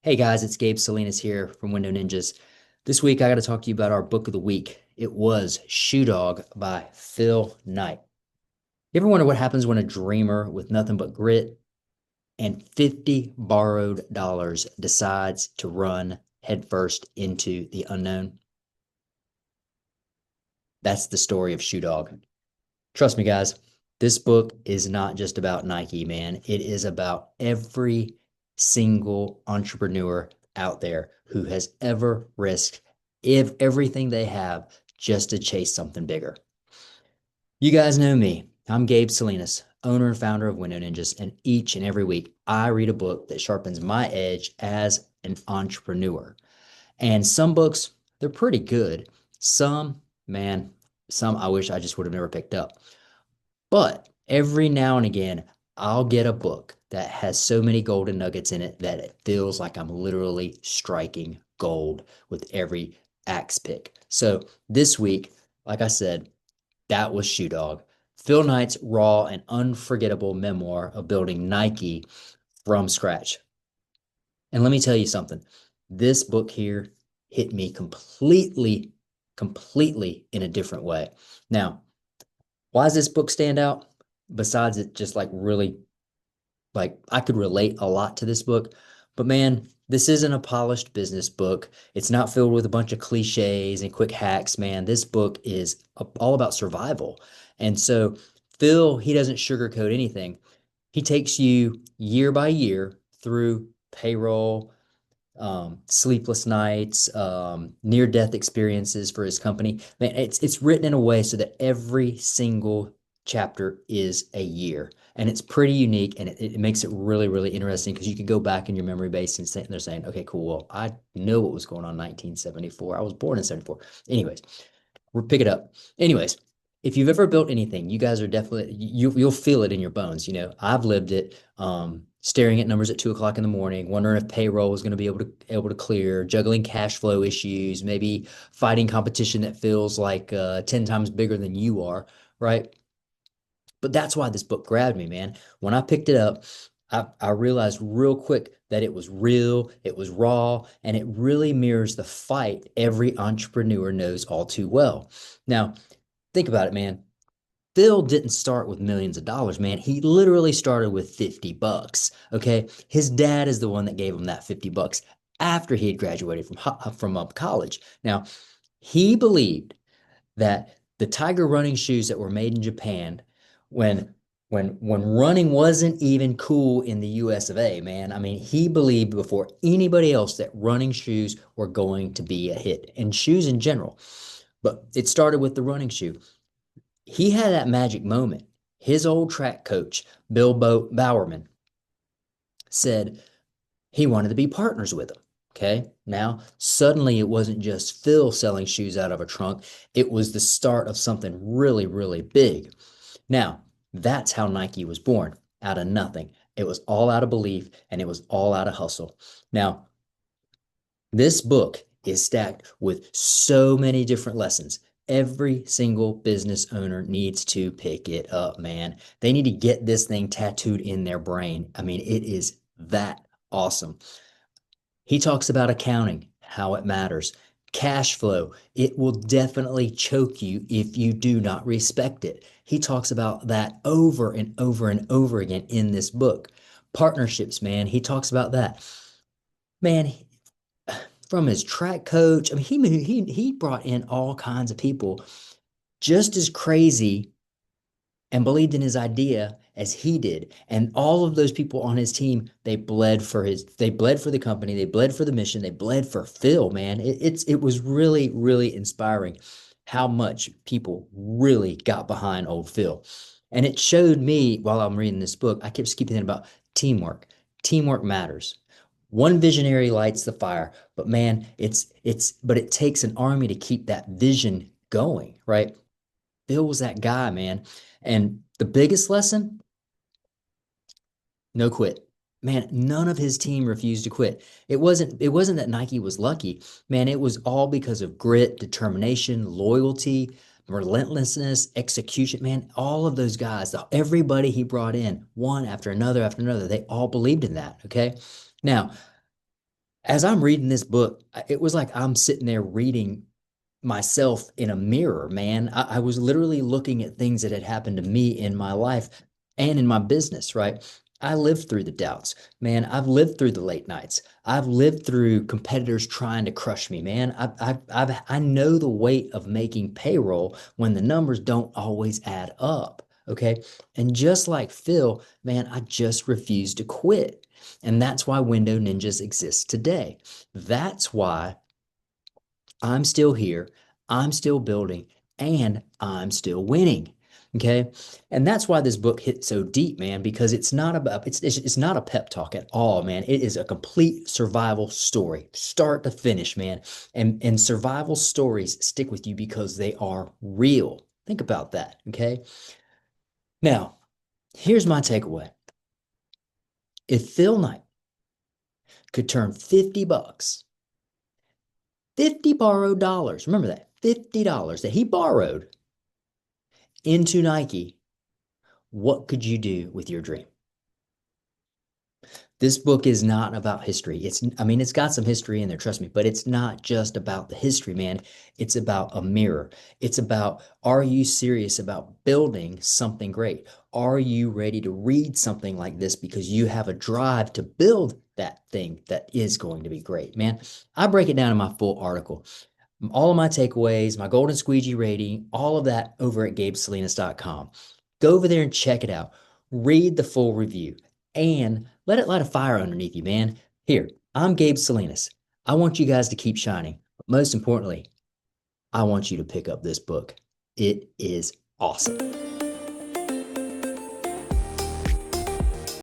Hey guys, it's Gabe Salinas here from Window Ninjas. This week I got to talk to you about our book of the week. It was Shoe Dog by Phil Knight. You ever wonder what happens when a dreamer with nothing but grit and 50 borrowed dollars decides to run headfirst into the unknown? That's the story of Shoe Dog. Trust me, guys, this book is not just about Nike, man. It is about every single entrepreneur out there who has ever risked everything they have just to chase something bigger. You guys know me. I'm Gabe Salinas, owner and founder of Window Ninjas, and each and every week I read a book that sharpens my edge as an entrepreneur. And some books, they're pretty good. Some, man, some I wish I just would have never picked up. But every now and again, I'll get a book that has so many golden nuggets in it that it feels like I'm literally striking gold with every axe pick. So this week, like I said, that was Shoe Dog. Phil Knight's raw and unforgettable memoir of building Nike from scratch. And let me tell you something. This book here hit me completely in a different way. Now, why does this book stand out? Besides it just like really like I could relate a lot to this book, but man, this isn't a polished business book. It's not filled with a bunch of cliches and quick hacks, man. This book is all about survival. And so Phil, he doesn't sugarcoat anything. He takes you year by year through payroll, sleepless nights, near-death experiences for his company. Man, it's written in a way so that every single chapter is a year, and it's pretty unique, and it makes it really interesting because you can go back in your memory base and they're saying, okay, cool. Well, I know what was going on in 1974. I was born in 74. Anyways, we'll pick it up. Anyways, if you've ever built anything, you guys are definitely you'll feel it in your bones. You know, I've lived it. Staring at numbers at 2 o'clock in the morning, wondering if payroll was going to be able to clear, juggling cash flow issues, maybe fighting competition that feels like 10 times bigger than you are, right? But that's why this book grabbed me, man. When I picked it up, I realized real quick that it was real, it was raw, and it really mirrors the fight every entrepreneur knows all too well. Now, think about it, man. Phil didn't start with millions of dollars, man. He literally started with 50 bucks. Okay. His dad is the one that gave him that 50 bucks after he had graduated from college. Now, he believed that the Tiger running shoes that were made in Japan when when running wasn't even cool in the US of A, man. I mean, he believed before anybody else that running shoes were going to be a hit and shoes in general. But it started with the running shoe. He had that magic moment. His old track coach, Bill Bowerman, said he wanted to be partners with him. Okay. Now, suddenly it wasn't just Phil selling shoes out of a trunk, it was the start of something really big. Now, that's how Nike was born out of nothing. It was all out of belief and it was all out of hustle. Now, this book is stacked with so many different lessons. Every single business owner needs to pick it up, man. They need to get this thing tattooed in their brain. I mean, it is that awesome. He talks about accounting, how it matters. Cash flow, it will definitely choke you if you do not respect it. He talks about that over and over again in this book. Partnerships, man, he talks about that. Man, from his track coach. I mean, he brought in all kinds of people just as crazy and believed in his idea as he did. And all of those people on his team, they bled for the company, they bled for the mission, they bled for Phil, man. It was really inspiring how much people really got behind old Phil. And it showed me while I'm reading this book, I kept keeping thinking about teamwork. Teamwork matters. One visionary lights the fire, but man, but it takes an army to keep that vision going, right? Phil was that guy, man. And the biggest lesson, no quit. Man, none of his team refused to quit. It wasn't that Nike was lucky. Man, it was all because of grit, determination, loyalty, relentlessness, execution. Man, all of those guys, everybody he brought in, one after another, they all believed in that, okay? Now, As I'm reading this book, it was like I'm sitting there reading myself in a mirror, man. I was literally looking at things that had happened to me in my life and in my business, right? I lived through the doubts, man. I've lived through the late nights. I've lived through competitors trying to crush me, man. I know the weight of making payroll when the numbers don't always add up. Okay. And just like Phil, man, I just refuse to quit. And that's why Window Ninjas exists today. That's why I'm still here, I'm still building, and I'm still winning. Okay. And that's why this book hit so deep, man, because it's not a pep talk at all, man. It is a complete survival story, start to finish, man. And survival stories stick with you because they are real. Think about that. Okay. Now, here's my takeaway. If Phil Knight could turn 50 bucks, 50 borrowed dollars, remember that, $50 that he borrowed into Nike, what could you do with your dream? This book is not about history. I mean, it's got some history in there, trust me, but it's not just about the history, man. It's about a mirror. It's about, are you serious about building something great? Are you ready to read something like this because you have a drive to build that thing that is going to be great, man? I break it down in my full article. All of my takeaways, my golden squeegee rating, all of that over at gabesalinas.com. Go over there and check it out. Read the full review and let it light a fire underneath you, man. Here, I'm Gabe Salinas. I want you guys to keep shining. But most importantly, I want you to pick up this book. It is awesome.